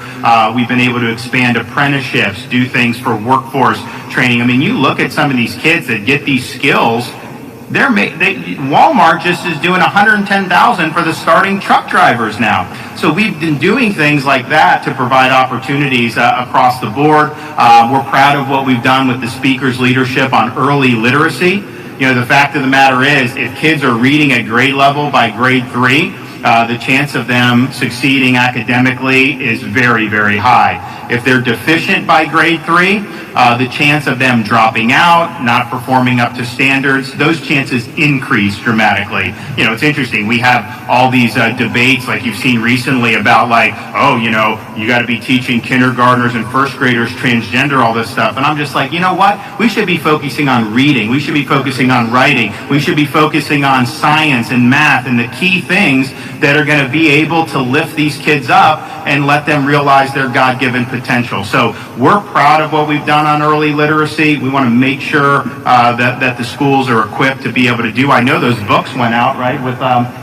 we've been able to expand apprenticeships, do things for workforce training. I mean, you look at some of these kids that get these skills. Walmart just is doing $110,000 for the starting truck drivers now. So we've been doing things like that to provide opportunities across the board. We're proud of what we've done with the speaker's leadership on early literacy. The fact of the matter is, if kids are reading at grade level by grade 3, the chance of them succeeding academically is very, very high. If they're deficient by grade 3, the chance of them dropping out, not performing up to standards, those chances increase dramatically. It's interesting. We have all these debates like you've seen recently about you got to be teaching kindergartners and first graders transgender, all this stuff. And I'm just like, you know what? We should be focusing on reading. We should be focusing on writing. We should be focusing on science and math and the key things that are going to be able to lift these kids up and let them realize their God-given potential. So we're proud of what we've done on early literacy. We want to make sure that the schools are equipped to be able to do. I know those books went out, right, with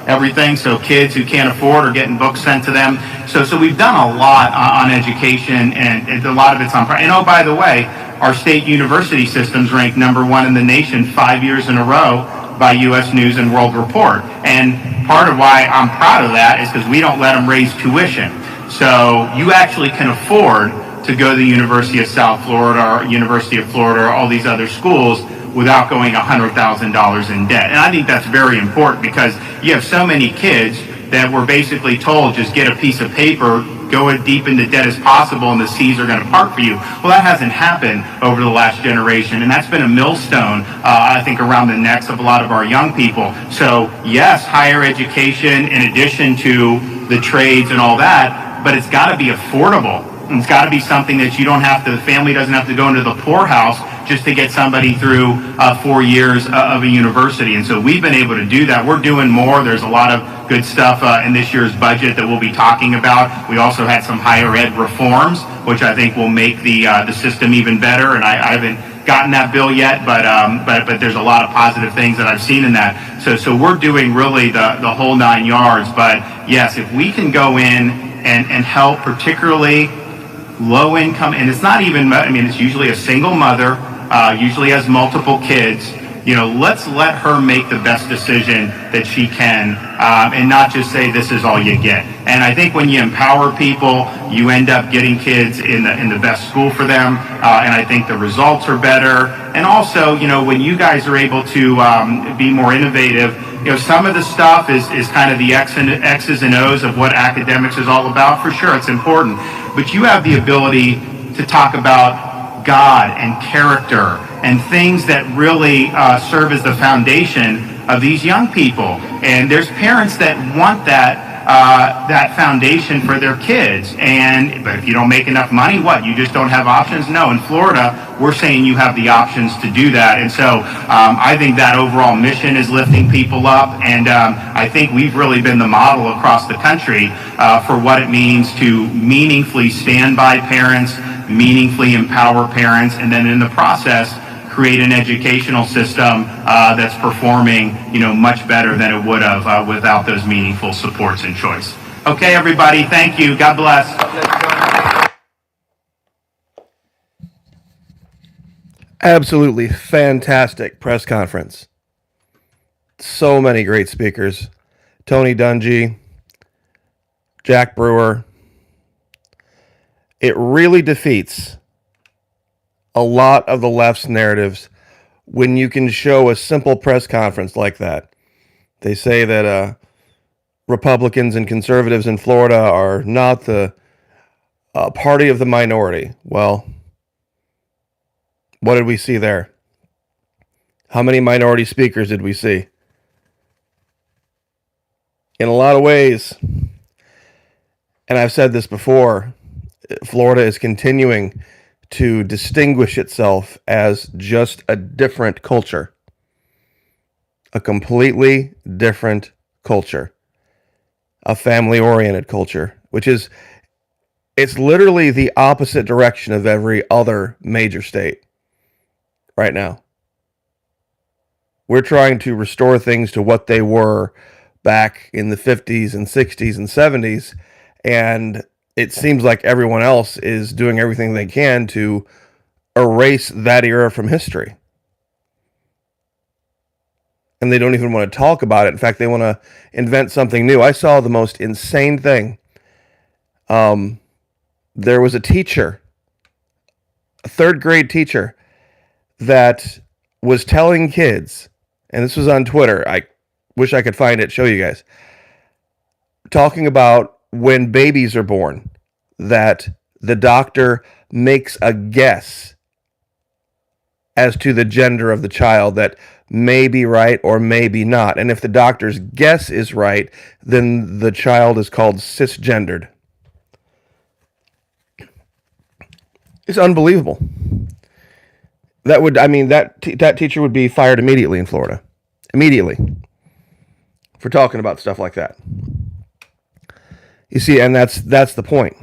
everything, so kids who can't afford are getting books sent to them. So we've done a lot on education, and a lot of it's on. And oh, by the way, our state university system's ranked #1 in the nation 5 years in a row by U.S. News and World Report. And part of why I'm proud of that is because we don't let them raise tuition. So you actually can afford to go to the University of South Florida or University of Florida or all these other schools without going $100,000 in debt. And I think that's very important because you have so many kids that were basically told just get a piece of paper, go as deep into debt as possible, and the seas are going to part for you. Well, that hasn't happened over the last generation, and that's been a millstone, I think, around the necks of a lot of our young people. So, yes, higher education in addition to the trades and all that, but it's got to be affordable. And it's got to be something that you don't have to, the family doesn't have to go into the poorhouse just to get somebody through 4 years of a university. And so we've been able to do that. We're doing more. There's a lot of good stuff in this year's budget that we'll be talking about. We also had some higher ed reforms, which I think will make the system even better. And I haven't gotten that bill yet, but there's a lot of positive things that I've seen in that. So we're doing really the whole 9 yards. But yes, if we can go in and help particularly low income, and it's not even, it's usually a single mother, usually has multiple kids. Let's let her make the best decision that she can, and not just say this is all you get. And I think when you empower people, you end up getting kids in the best school for them, and I think the results are better. And also, when you guys are able to be more innovative, some of the stuff is kind of the X's and O's of what academics is all about. For sure, it's important. But you have the ability to talk about God and character and things that really serve as the foundation of these young people. And there's parents that want that foundation for their kids. But if you don't make enough money, what? You just don't have options? No, in Florida, we're saying you have the options to do that. And so I think that overall mission is lifting people up. And I think we've really been the model across the country for what it means to meaningfully stand by parents, meaningfully empower parents, and then in the process, create an educational system that's performing, much better than it would have without those meaningful supports and choice. Okay, everybody, thank you. God bless. Absolutely fantastic press conference. So many great speakers. Tony Dungy, Jack Brewer. It really defeats a lot of the left's narratives when you can show a simple press conference like that. They say that Republicans and conservatives in Florida are not the party of the minority. Well, what did we see there? How many minority speakers did we see? In a lot of ways, and I've said this before, Florida is continuing to distinguish itself as just a different culture. a completely different culture, a family-oriented culture, which is, it's literally the opposite direction of every other major state right now. We're trying to restore things to what they were back in the 50s and 60s and 70s, and it seems like everyone else is doing everything they can to erase that era from history. And they don't even want to talk about it. In fact, they want to invent something new. I saw the most insane thing. There was a teacher, a third grade teacher, that was telling kids, and this was on Twitter. I wish I could find it, show you guys. Talking about when babies are born, that the doctor makes a guess as to the gender of the child that may be right or may be not. And if the doctor's guess is right, then the child is called cisgendered. It's unbelievable. That would, I mean, that teacher would be fired immediately in Florida. Immediately. For talking about stuff like that. You see, and that's the point.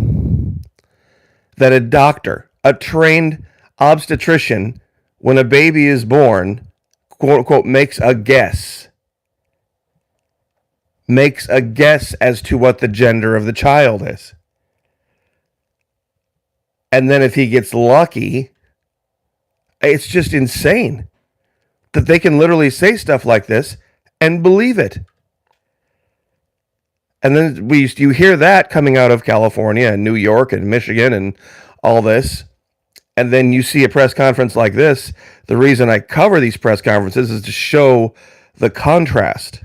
That a doctor, a trained obstetrician, when a baby is born, quote unquote, makes a guess. Makes a guess as to what the gender of the child is. And then if he gets lucky, it's just insane that they can literally say stuff like this and believe it. And then you hear that coming out of California and New York and Michigan and all this. And then you see a press conference like this. The reason I cover these press conferences is to show the contrast.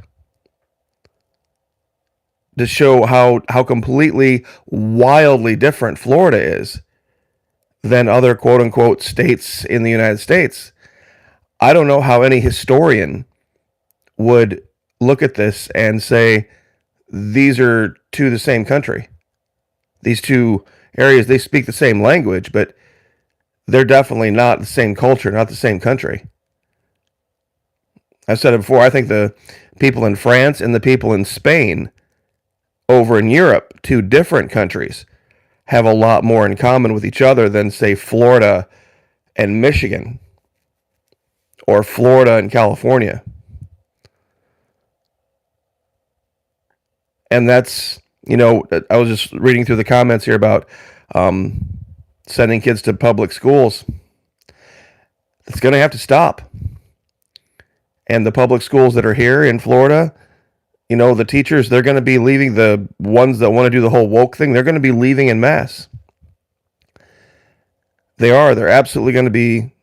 To show how completely, wildly different Florida is than other quote-unquote states in the United States. I don't know how any historian would look at this and say, these are two the same country. These two areas, they speak the same language, but they're definitely not the same culture, not the same country. I've said it before, I think the people in France and the people in Spain over in Europe, two different countries, have a lot more in common with each other than, say, Florida and Michigan or Florida and California. And that's, you know, I was just reading through the comments here about sending kids to public schools. It's going to have to stop. And the public schools that are here in Florida, you know, the teachers, they're going to be leaving. The ones that want to do the whole woke thing, they're going to be leaving en masse. They are. They're absolutely going to be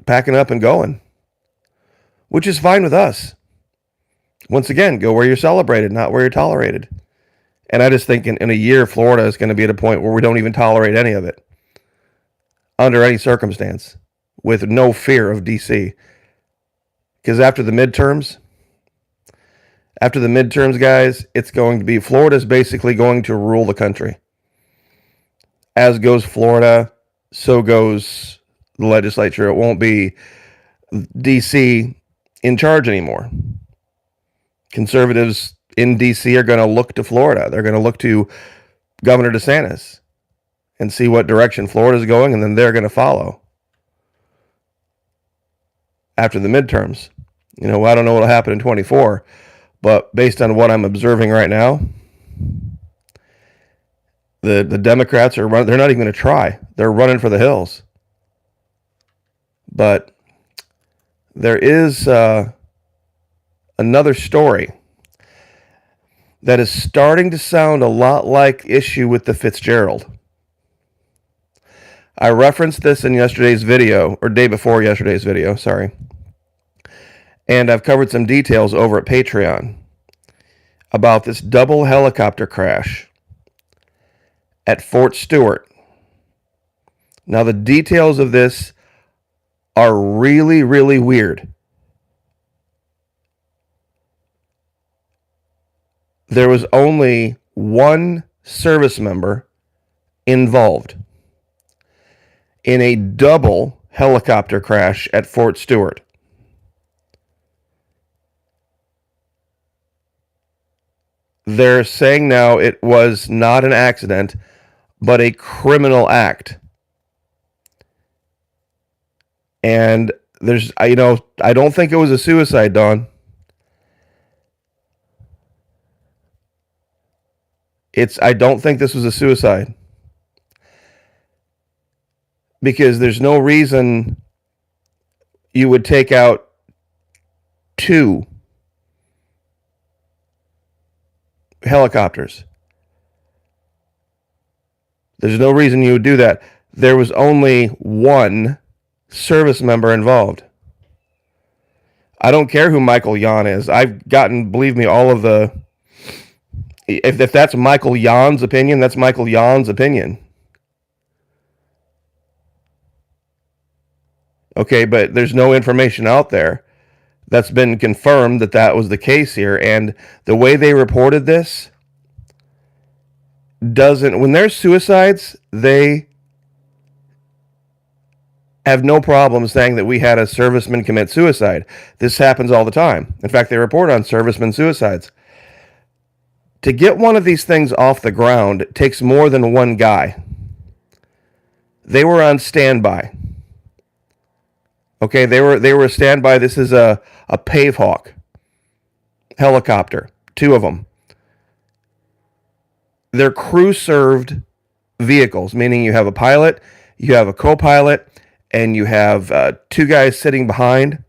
packing up and going, which is fine with us. Once again, go where you're celebrated, not where you're tolerated. And I just think in a year, Florida is going to be at a point where we don't even tolerate any of it under any circumstance, with no fear of DC. Because after the midterms, guys, it's going to be, Florida's basically going to rule the country. As goes Florida, so goes the legislature. It won't be DC in charge anymore. Conservatives in DC are going to look to Florida. They're going to look to Governor DeSantis and see what direction Florida's going, and then they're going to follow after the midterms. You know, I don't know what will happen in 24, but based on what I'm observing right now, the Democrats are running. They're not even going to try. They're running for the hills. But there is another story that is starting to sound a lot like issue with the Fitzgerald. I referenced this in yesterday's video, or day before yesterday's video, sorry. And I've covered some details over at Patreon about this double helicopter crash at Fort Stewart. Now, the details of this are really, really weird. There was only one service member involved in a double helicopter crash at Fort Stewart. They're saying now it was not an accident, but a criminal act. And I don't think it was a suicide, Don. I don't think this was a suicide. Because there's no reason you would take out 2 helicopters. There's no reason you would do that. There was only 1 service member involved. I don't care who Michael Yon is. I've gotten, believe me, all of the... If that's Michael Yon's opinion, that's Michael Yon's opinion. Okay, but there's no information out there that's been confirmed that that was the case here. And the way they reported this doesn't... When there's suicides, they have no problem saying that we had a serviceman commit suicide. This happens all the time. In fact, they report on serviceman suicides. To get one of these things off the ground takes more than 1 guy. They were on standby. Okay, they were standby. This is a Pavehawk helicopter, 2 of them. They're crew-served vehicles, meaning you have a pilot, you have a co-pilot, and you have 2 guys sitting behind.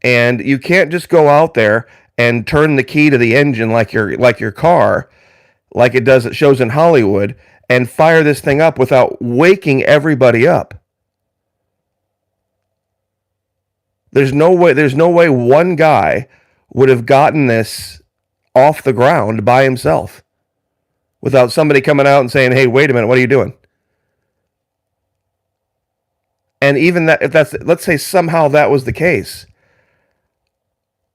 And you can't just go out there and turn the key to the engine like your car, like it shows in Hollywood, and fire this thing up without waking everybody up. There's no way 1 guy would have gotten this off the ground by himself without somebody coming out and saying, "Hey, wait a minute, what are you doing?" And even that, let's say somehow that was the case.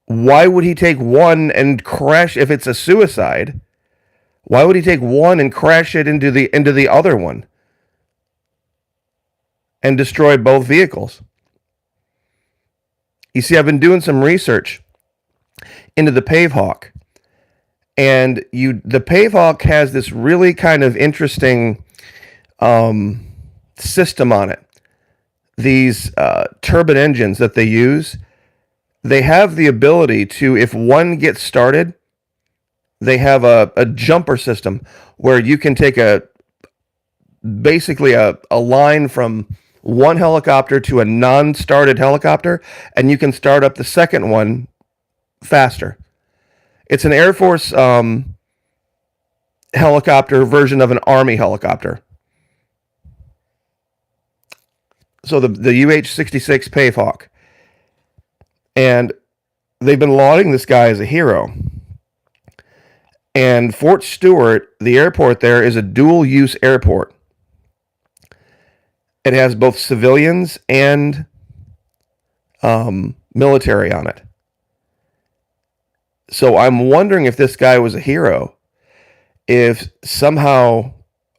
Why would he take 1 and crash if it's a suicide? Why would he take 1 and crash it into the other one and destroy both vehicles? You see, I've been doing some research into the Pavehawk, and the Pavehawk has this really kind of interesting system on it. These turbine engines that they use, they have the ability to, if one gets started, they have a jumper system where you can take basically a line from 1 helicopter to a non-started helicopter, and you can start up the second one faster. It's an Air Force helicopter version of an Army helicopter. So the UH-66 Pavehawk. And they've been lauding this guy as a hero. And Fort Stewart, the airport there, is a dual-use airport. It has both civilians and military on it. So I'm wondering if this guy was a hero, if somehow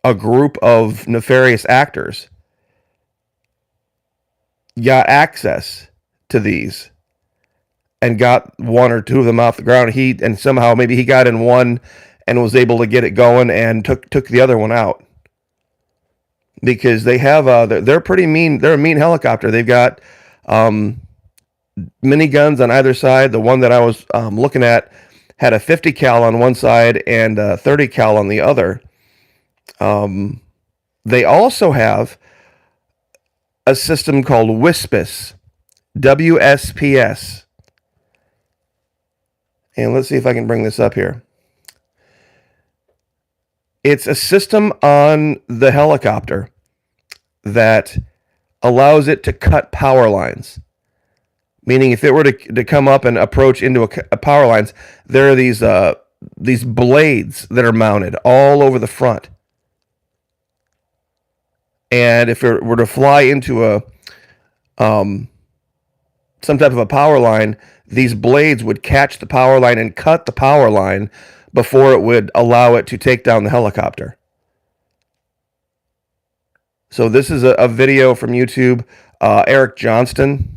a group of nefarious actors got access to these and got 1 or 2 of them off the ground. And somehow maybe he got in one and was able to get it going and took the other one out. Because they have they're pretty mean. They're a mean helicopter. They've got miniguns on either side. The one that I was looking at had a 50 cal on one side and a 30 cal on the other. They also have a system called WSPS, WSPS. And let's see if I can bring this up here. It's a system on the helicopter that allows it to cut power lines. Meaning if it were to come up and approach into a power lines, there are these blades that are mounted all over the front. And if it were to fly into some type of a power line, these blades would catch the power line and cut the power line before it would allow it to take down the helicopter. So this is a video from YouTube, Eric Johnston.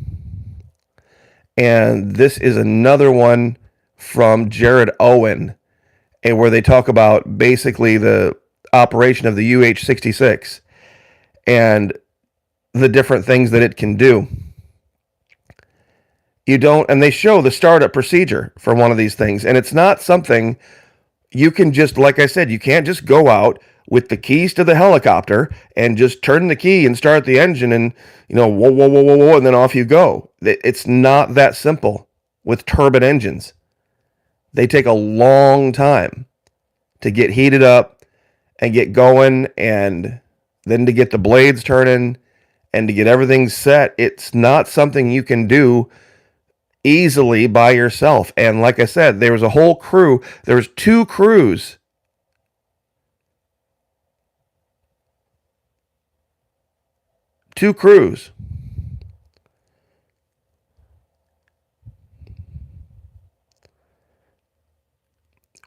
And this is another one from Jared Owen, and where they talk about basically the operation of the UH-66 and the different things that it can do. And they show the startup procedure for one of these things, and it's not something you can just, like I said, you can't just go out with the keys to the helicopter and just turn the key and start the engine and, whoa, whoa, whoa, whoa, whoa, and then off you go. It's not that simple with turbine engines. They take a long time to get heated up and get going, and then to get the blades turning and to get everything set. It's not something you can do easily by yourself. And like I said, there was a whole crew. There was 2 crews.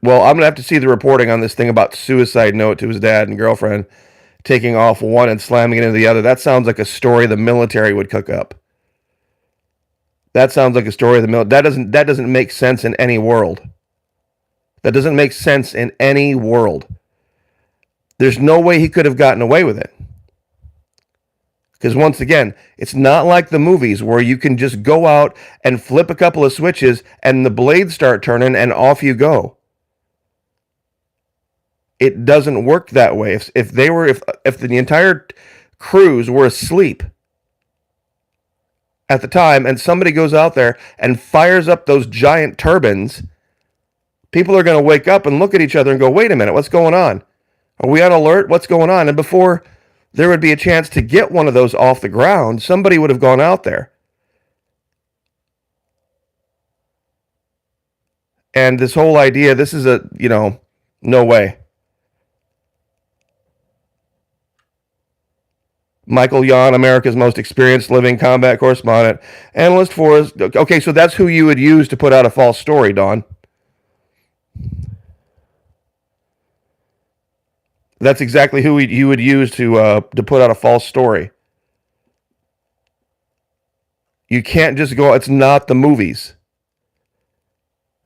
Well, I'm going to have to see the reporting on this thing about suicide note to his dad and girlfriend taking off one and slamming it into the other. That sounds like a story the military would cook up. That sounds like a story of the military. That doesn't make sense in any world. That doesn't make sense in any world. There's no way he could have gotten away with it. Because once again, it's not like the movies where you can just go out and flip a couple of switches and the blades start turning and off you go. It doesn't work that way. If the entire crews were asleep at the time and somebody goes out there and fires up those giant turbines, people are going to wake up and look at each other and go, wait a minute, what's going on? Are we on alert? What's going on? And before there would be a chance to get one of those off the ground, somebody would have gone out there. And this whole idea, this is no way. Michael Yon, America's most experienced living combat correspondent, analyst for us. Okay, so that's who you would use to put out a false story, Don. That's exactly who you would use to put out a false story. You can't just go. It's not the movies.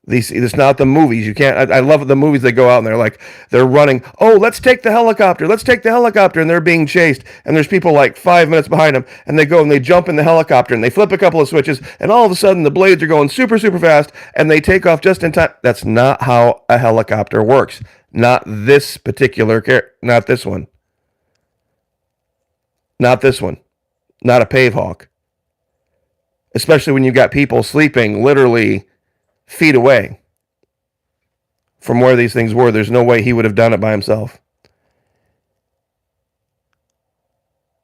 It's not the movies. You can't. I love the movies. They go out and they're running. Oh, let's take the helicopter. Let's take the helicopter, and they're being chased. And there's people like 5 minutes behind them, and they go and they jump in the helicopter and they flip a couple of switches, and all of a sudden the blades are going super, super fast, and they take off just in time. That's not how a helicopter works. Not this particular not this one. Not this one. Not a Pave Hawk. Especially when you've got people sleeping literally feet away from where these things were. There's no way he would have done it by himself.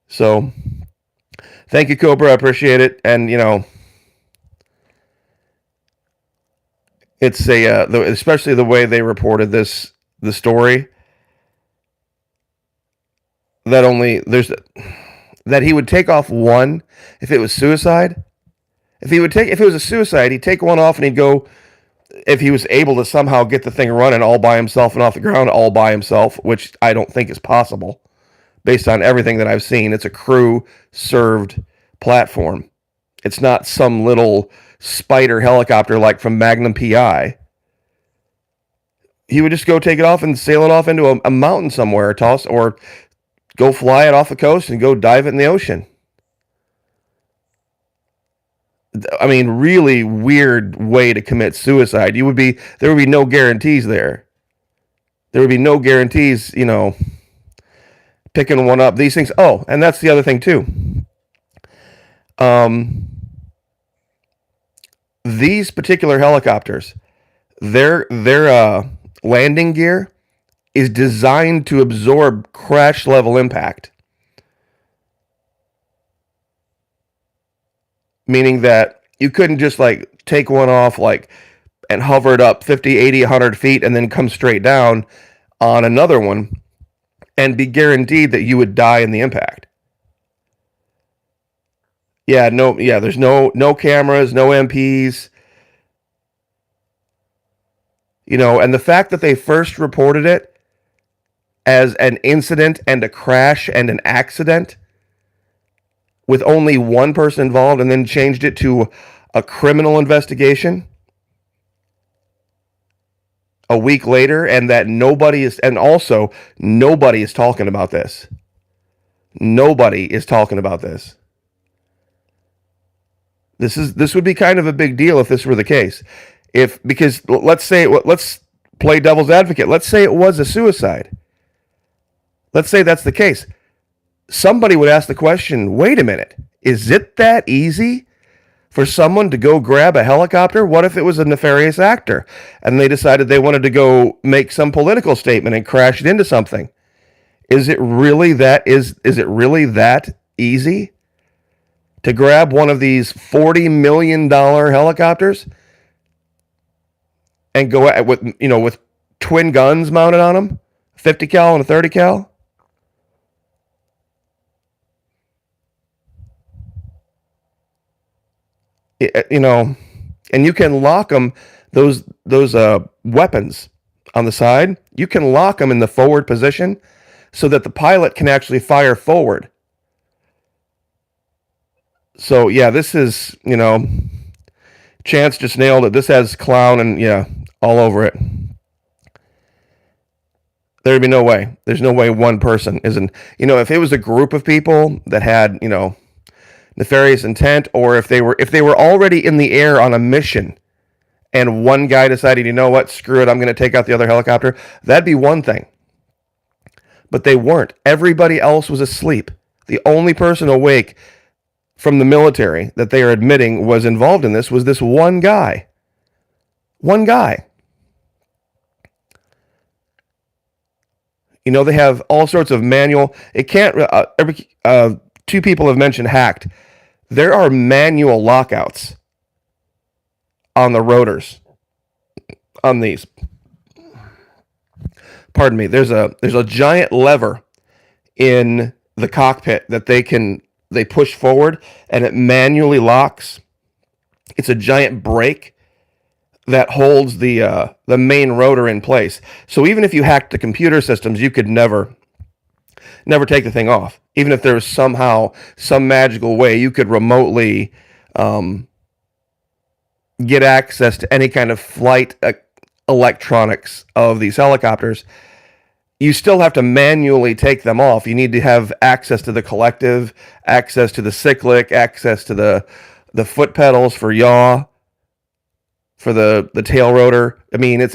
So, thank you, Cobra. I appreciate it. And, it's especially the way they reported the story, that he would take off one if it was suicide. If it was a suicide, he'd take one off and he'd go, if he was able to somehow get the thing running all by himself and off the ground all by himself, which I don't think is possible based on everything that I've seen. It's a crew served platform. It's not some little spider helicopter like from Magnum PI. He would just go take it off and sail it off into a mountain somewhere, or go fly it off the coast and go dive it in the ocean. I mean, really weird way to commit suicide. There would be no guarantees there. There would be no guarantees, picking one up. These things. Oh, and that's the other thing too. These particular helicopters, their landing gear is designed to absorb crash level impact. Meaning that you couldn't just take one off and hover it up 50, 80, 100 feet and then come straight down on another one and be guaranteed that you would die in the impact. There's no cameras, no MPs. And the fact that they first reported it as an incident and a crash and an accident with only one person involved and then changed it to a criminal investigation, a week later, and that nobody is talking about this. Nobody is talking about this. This would be kind of a big deal if this were the case. Because let's play devil's advocate. Let's say it was a suicide. Let's say that's the case. Somebody would ask the question, wait a minute, is it that easy for someone to go grab a helicopter? What if it was a nefarious actor and they decided they wanted to go make some political statement and crash it into something? Is it really that easy to grab one of these $40 million helicopters and go at with twin guns mounted on them, 50 cal and a 30 cal? And you can lock them, those weapons on the side, you can lock them in the forward position so that the pilot can actually fire forward. So yeah, this is, Chance just nailed it. This has clown and all over it. There'd be no way. There's no way one person isn't, if it was a group of people that had, nefarious intent, or if they were already in the air on a mission and one guy decided, you know what, screw it, I'm going to take out the other helicopter, that'd be one thing. But they weren't. Everybody else was asleep. The only person awake from the military that they are admitting was involved in this was this one guy. One guy. They have all sorts of manual. It can't. Two people have mentioned hacked. There are manual lockouts on the rotors on these. Pardon me. There's a giant lever in the cockpit that they push forward and it manually locks. It's a giant brake that holds the main rotor in place. So even if you hacked the computer systems, you could never take the thing off. Even if there was somehow some magical way you could remotely get access to any kind of flight electronics of these helicopters, you still have to manually take them off. You need to have access to the collective, access to the cyclic, access to the foot pedals for yaw, for the tail rotor. I mean,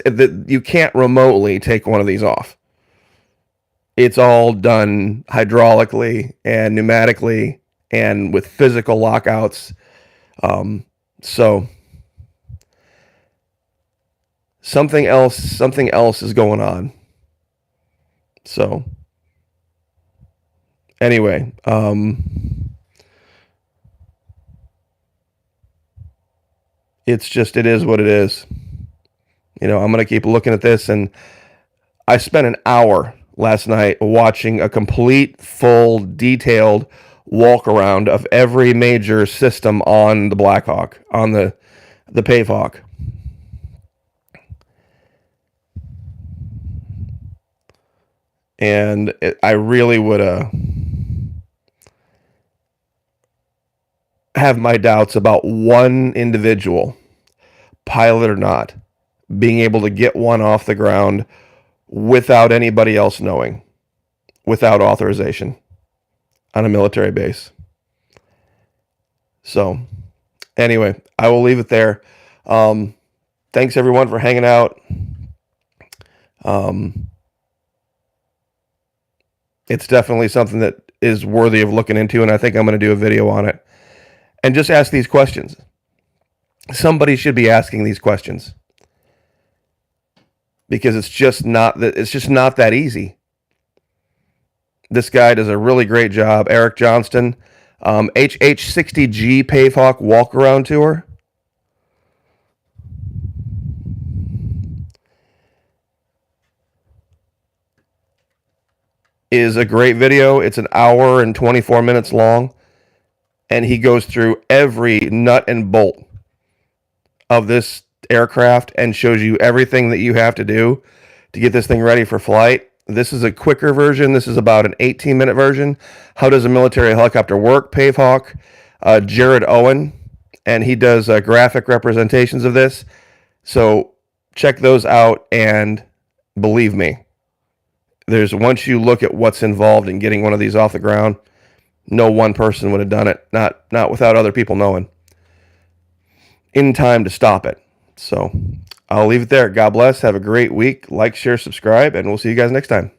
you can't remotely take one of these off. It's all done hydraulically and pneumatically and with physical lockouts. So something else is going on. So anyway, it is what it is. I'm going to keep looking at this, and I spent an hour last night watching a complete, full, detailed walk around of every major system on the Black Hawk, on the Pave Hawk. And I really would have my doubts about one individual, pilot or not, being able to get one off the ground without anybody else knowing, without authorization on a military base. So anyway, I will leave it there. Thanks everyone for hanging out. It's definitely something that is worthy of looking into, and I think I'm going to do a video on it and just ask these questions. Somebody should be asking these questions, because it's just not that easy. This guy does a really great job. Eric Johnston, HH60G Pave Hawk walk around tour. Is a great video. It's an hour and 24 minutes long, and he goes through every nut and bolt of this aircraft and shows you everything that you have to do to get this thing ready for flight. This is a quicker version. This is about an 18-minute version. How does a military helicopter work? Pave Hawk, Jared Owen, and he does graphic representations of this. So check those out, and believe me, once you look at what's involved in getting one of these off the ground, no one person would have done it, not without other people knowing in time to stop it. So I'll leave it there. God bless. Have a great week. Like, share, subscribe, and we'll see you guys next time.